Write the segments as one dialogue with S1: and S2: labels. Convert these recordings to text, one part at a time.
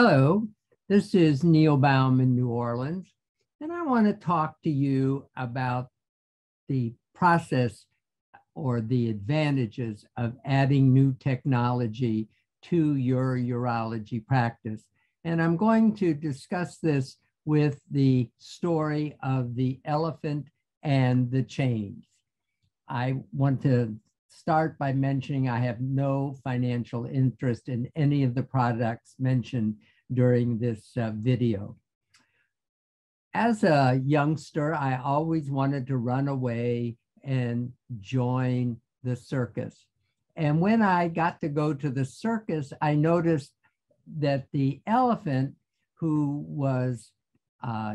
S1: Hello, this is Neil Baum in New Orleans, and I want to talk to you about the process or the advantages of adding new technology to your urology practice. And I'm going to discuss this with the story of the elephant and the chains. I want to start by mentioning I have no financial interest in any of the products mentioned during this video. As a youngster, I always wanted to run away and join the circus. And when I got to go to the circus, I noticed that the elephant, who was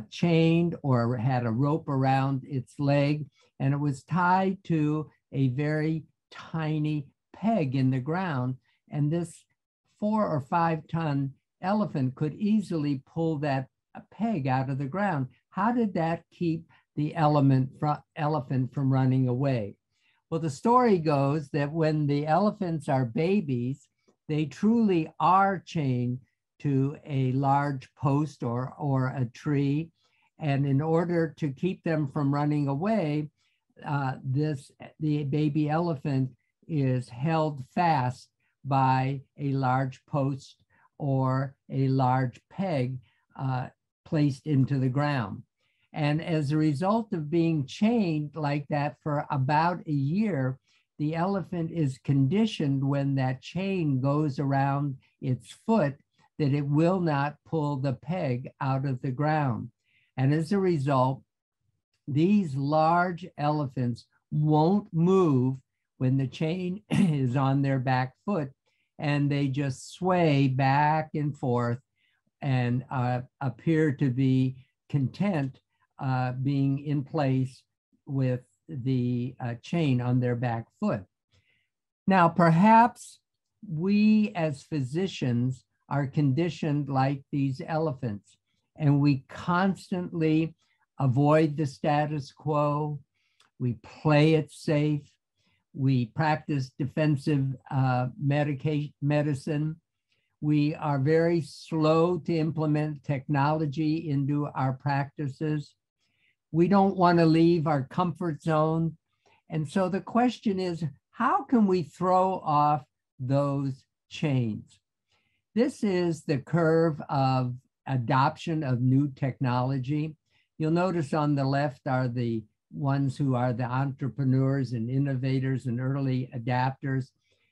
S1: chained or had a rope around its leg, and it was tied to a very tiny peg in the ground, and this 4 or 5 ton elephant could easily pull that peg out of the ground. How did that keep the elephant from running away? Well, the story goes that when the elephants are babies, they truly are chained to a large post or a tree. And in order to keep them from running away, the baby elephant is held fast by a large post or a large peg placed into the ground. And as a result of being chained like that for about a year, the elephant is conditioned when that chain goes around its foot that it will not pull the peg out of the ground. And as a result, these large elephants won't move when the chain is on their back foot, and they just sway back and forth and appear to be content being in place with the chain on their back foot. Now, perhaps we as physicians are conditioned like these elephants, and we constantly avoid the status quo. We play it safe. We practice defensive medicine. We are very slow to implement technology into our practices. We don't want to leave our comfort zone. And so the question is, how can we throw off those chains? This is the curve of adoption of new technology. You'll notice on the left are the ones who are the entrepreneurs and innovators and early adapters.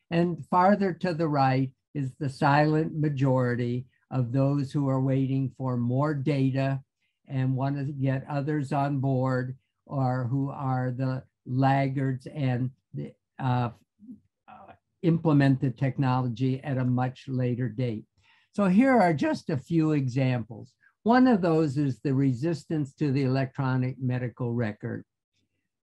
S1: And farther to the right is the silent majority of those who are waiting for more data and want to get others on board, or who are the laggards and implement the technology at a much later date. So here are just a few examples. One of those is the resistance to the electronic medical record.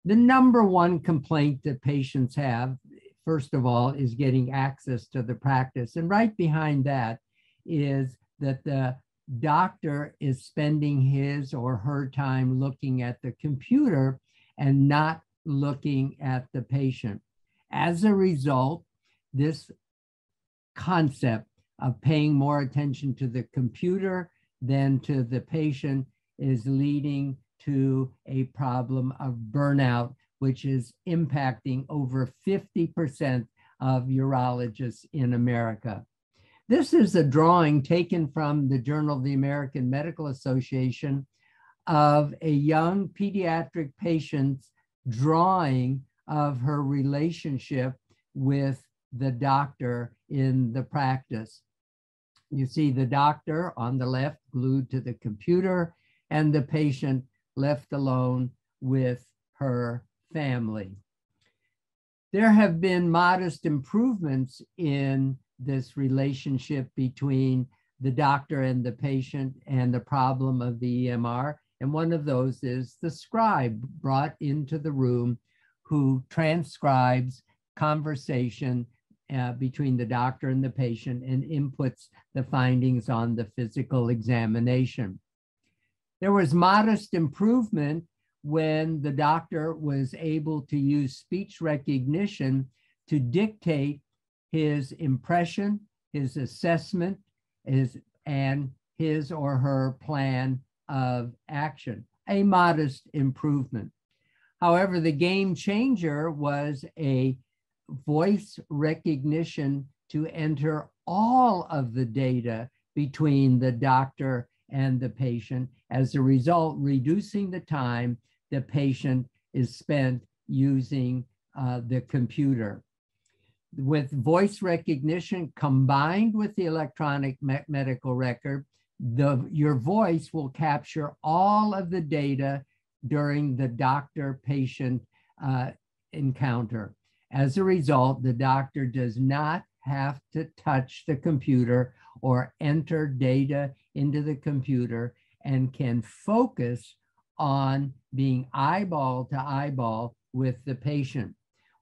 S1: The number one complaint that patients have, first of all, is getting access to the practice. And right behind that is that the doctor is spending his or her time looking at the computer and not looking at the patient. As a result, this concept of paying more attention to the computer than to the patient is leading to a problem of burnout, which is impacting over 50% of urologists in America. This is a drawing taken from the Journal of the American Medical Association of a young pediatric patient's drawing of her relationship with the doctor in the practice. You see the doctor on the left glued to the computer and the patient left alone with her family. There have been modest improvements in this relationship between the doctor and the patient and the problem of the EMR. And one of those is the scribe brought into the room who transcribes conversation between the doctor and the patient and inputs the findings on the physical examination. There was modest improvement when the doctor was able to use speech recognition to dictate his impression, his assessment, his and his or her plan of action, a modest improvement. However, the game changer was a voice recognition to enter all of the data between the doctor and the patient, as a result, reducing the time the patient is spent using the computer. With voice recognition combined with the electronic medical record, your voice will capture all of the data during the doctor-patient encounter. As a result, the doctor does not have to touch the computer or enter data into the computer and can focus on being eyeball to eyeball with the patient.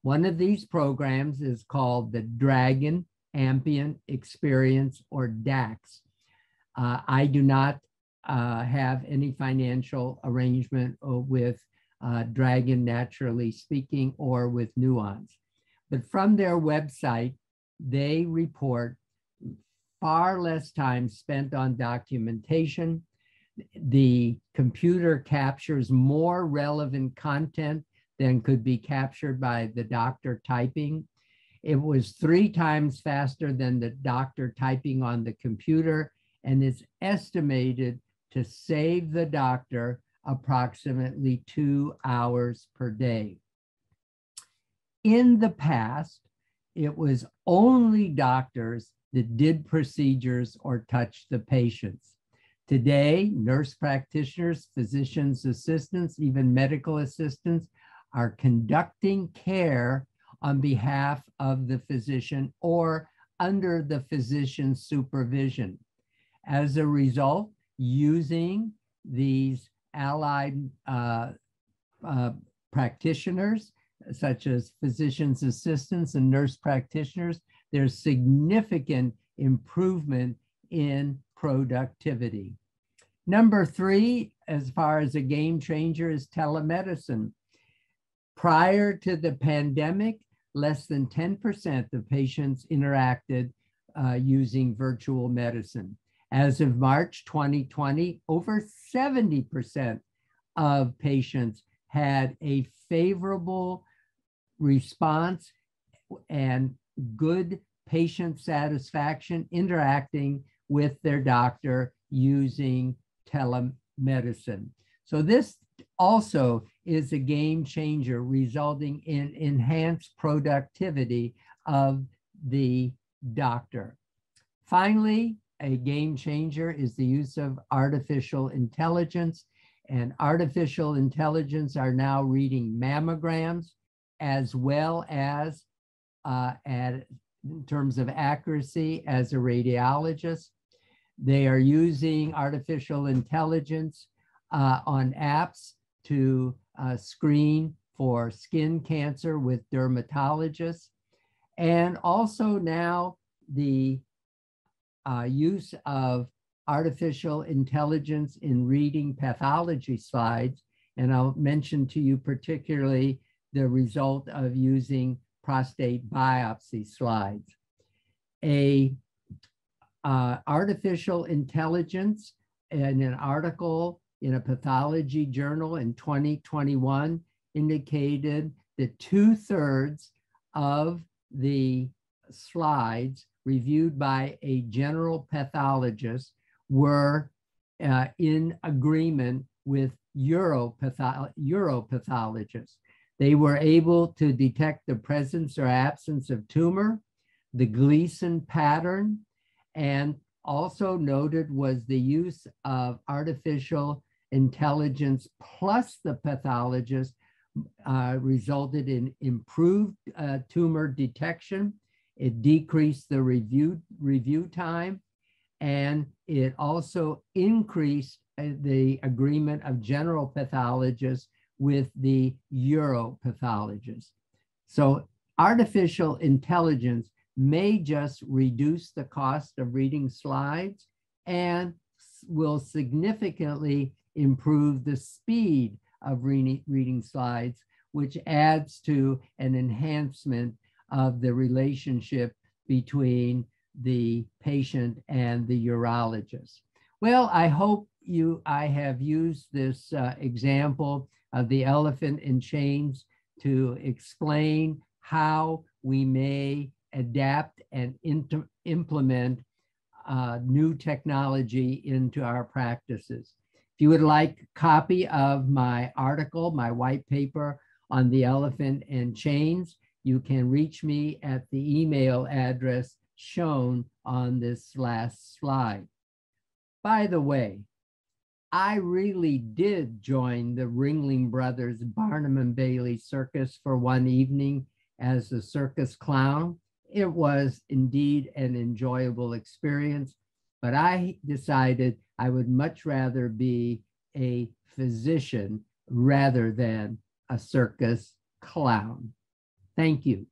S1: One of these programs is called the Dragon Ambient Experience, or DAX. I do not have any financial arrangement with Dragon, naturally speaking, or with Nuance. But from their website, they report far less time spent on documentation. The computer captures more relevant content than could be captured by the doctor typing. It was 3 times faster than the doctor typing on the computer, and is estimated to save the doctor approximately 2 hours per day. In the past, it was only doctors that did procedures or touched the patients. Today, nurse practitioners, physicians' assistants, even medical assistants are conducting care on behalf of the physician or under the physician's supervision. As a result, using these allied practitioners, such as physician's assistants and nurse practitioners, there's significant improvement in productivity. Number 3, as far as a game changer, is telemedicine. Prior to the pandemic, less than 10% of patients interacted using virtual medicine. As of March 2020, over 70% of patients had a favorable response and good patient satisfaction interacting with their doctor using telemedicine. So this also is a game changer, resulting in enhanced productivity of the doctor. Finally, a game changer is the use of artificial intelligence, and artificial intelligence are now reading mammograms as well as in terms of accuracy as a radiologist. They are using artificial intelligence on apps to screen for skin cancer with dermatologists. And also now the use of artificial intelligence in reading pathology slides. And I'll mention to you particularly the result of using prostate biopsy slides. Artificial intelligence in an article in a pathology journal in 2021 indicated that 2/3 of the slides reviewed by a general pathologist were in agreement with uropathologists. They were able to detect the presence or absence of tumor, the Gleason pattern, and also noted was the use of artificial intelligence plus the pathologist resulted in improved tumor detection. It decreased the review time, and it also increased the agreement of general pathologists with the uropathologist. So artificial intelligence may just reduce the cost of reading slides and will significantly improve the speed of reading slides, which adds to an enhancement of the relationship between the patient and the urologist. Well, I hope I have used this example of the elephant in chains to explain how we may adapt and implement new technology into our practices. If you would like a copy of my article, my white paper on the elephant and chains, you can reach me at the email address shown on this last slide. By the way, I really did join the Ringling Brothers Barnum and Bailey Circus for one evening as a circus clown. It was indeed an enjoyable experience, but I decided I would much rather be a physician rather than a circus clown. Thank you.